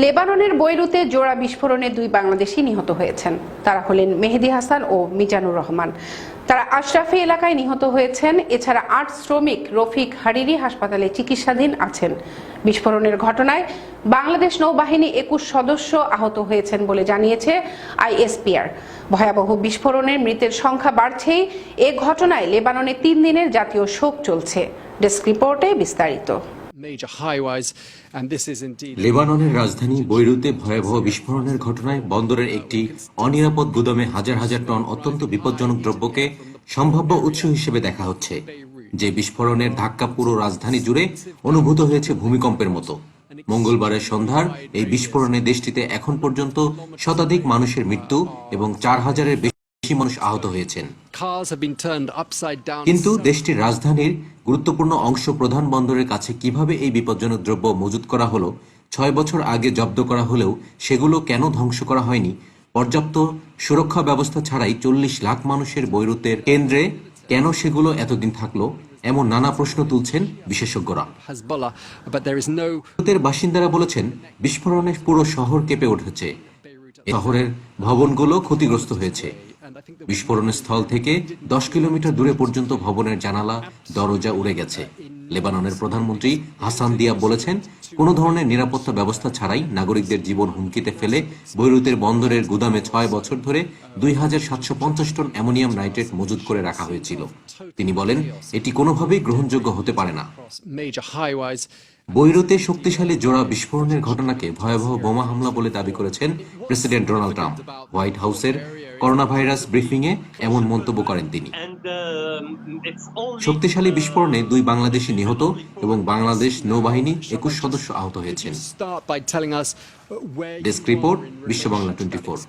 লেবাননের বৈরুতে জোড়া বিস্ফোরণে 2 বাংলাদেশি নিহত হয়েছেন। তারা হলেন মেহেদী হাসান ও মিজানুর রহমান। তারা আশরাফি এলাকায় নিহত হয়েছেন। এছাড়া 8 শ্রমিক রফিক হারিরি হাসপাতালে চিকিৎসাধীন আছেন। বিস্ফোরণের ঘটনায় বাংলাদেশ নৌবাহিনী 21 সদস্য আহত হয়েছেন বলে জানিয়েছে আইএসপিআর। ভয়াবহ বিস্ফোরণের মৃতের সংখ্যা বাড়ছেই। এ ঘটনায় লেবাননে 3 দিনের জাতীয় শোক চলছে। ডেস্ক রিপোর্টে বিস্তারিত। লেবাননের রাজধানী বৈরুতে ভয়াবহ বিস্ফোরণের ঘটনায় বন্দরের একটি অনিরাপদ গুদামে হাজার হাজার টন অত্যন্ত বিপজ্জনক দ্রব্যকে সম্ভাব্য উৎস হিসেবে দেখা হচ্ছে। যে বিস্ফোরণের ধাক্কা পুরো রাজধানী জুড়ে অনুভূত হয়েছে ভূমিকম্পের মতো। মঙ্গলবারের সন্ধ্যার এই বিস্ফোরণে দেশটিতে এখন পর্যন্ত শতাধিক মানুষের মৃত্যু এবং 4000-এর বেশি মানুষ আহত হয়েছেন। কিন্তু দেশটির রাজধানীর গুরুত্বপূর্ণ অংশ প্রধান বন্দরের কাছে কিভাবে এই বিপজ্জনক দ্রব্য মজুত করা হলো, 6 বছর আগে জব্দ করা হলেও সেগুলো কেন ধ্বংস করা হয়নি, পর্যাপ্ত সুরক্ষা ব্যবস্থা ছাড়াই 40 লাখ মানুষের বৈরুতের কেন্দ্রে কেন সেগুলো এতদিন থাকলো, এমন নানা প্রশ্ন তুলছেন বিশেষজ্ঞরা। বৈরুতের বাসিন্দারা বলেছেন, বিস্ফোরণে পুরো শহর কেঁপে উঠেছে। শহরের ভবনগুলো ক্ষতিগ্রস্ত হয়েছে। বিস্ফোরণের স্থল থেকে 10 কিলোমিটার দূরে পর্যন্ত ভবনের জানালা দরজা উড়ে গেছে। লেবাননের প্রধানমন্ত্রী হাসান দিয়াব বলেছেন, কোনো ধরনের নিরাপত্তা ব্যবস্থা ছাড়াই নাগরিকদের জীবন হুমকিতে ফেলে বৈরুতের বন্দরের গুদামে 6 বছর ধরে 2750 টন অ্যামোনিয়াম নাইট্রেট মজুত করে রাখা হয়েছিল। তিনি বলেন, এটি কোনোভাবেই গ্রহণযোগ্য হতে পারে না। বৈরুতে শক্তিশালী জোড়া বিস্ফোরণের ঘটনাকে ভয়াবহ বোমা হামলা বলে দাবি করেছেন প্রেসিডেন্ট ডোনাল্ড ট্রাম্প। হোয়াইট হাউসের করোনা ভাইরাস ব্রিফিংয়ে এমন মন্তব্য করেন তিনি। শক্তিশালী বিস্ফোরণে 2 বাংলাদেশি নিহত এবং বাংলাদেশ নৌবাহিনী 21 সদস্য আহত হয়েছেন। ডেস্ক রিপোর্ট, বিশ্ব বাংলা 24।